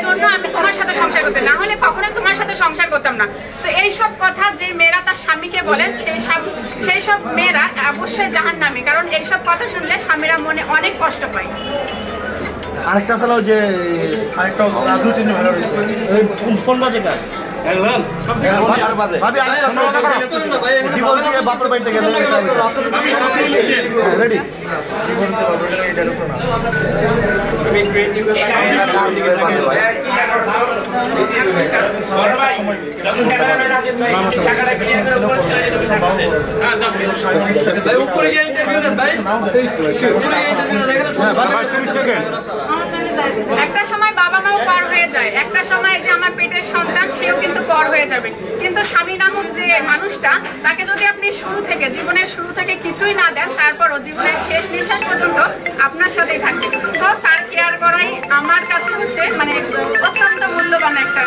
জন্য আমি তোমার সাথে সংসার করতে, না হলে কখনো তোমার সাথে সংসার করতাম না। তো এইসব কথা যে মেয়েরা তার স্বামীকে বলেন সেই সব মেয়েরা অবশ্যই জাহান্নামী, কারণ এইসব কথা শুনলে স্বামীরা মনে অনেক কষ্ট পায়। আরেকটা ছিল যে আরেকটা রুটিনে ভালো রয়েছে ফোন বাজে কার ভাবি আরেকটা জীবন দিয়ে বাপের বাড়িতে গেলে রেডি একটা সময় বাবা মাও পার হয়ে যায়, একটা সময় যে আমার পেটের সন্তান সেও কিন্তু পর হয়ে যাবে, কিন্তু স্বামী নামক যে মানুষটা তাকে যদি আপনি জীবনের শুরু থেকে কিছুই না দেন, তারপরও জীবনের শেষ নিঃশ্বাস পর্যন্ত আপনার সাথেই থাকবে। তো তার কেয়ার করাই আমার কাছে হচ্ছে মানে অত্যন্ত মূল্যবান একটা।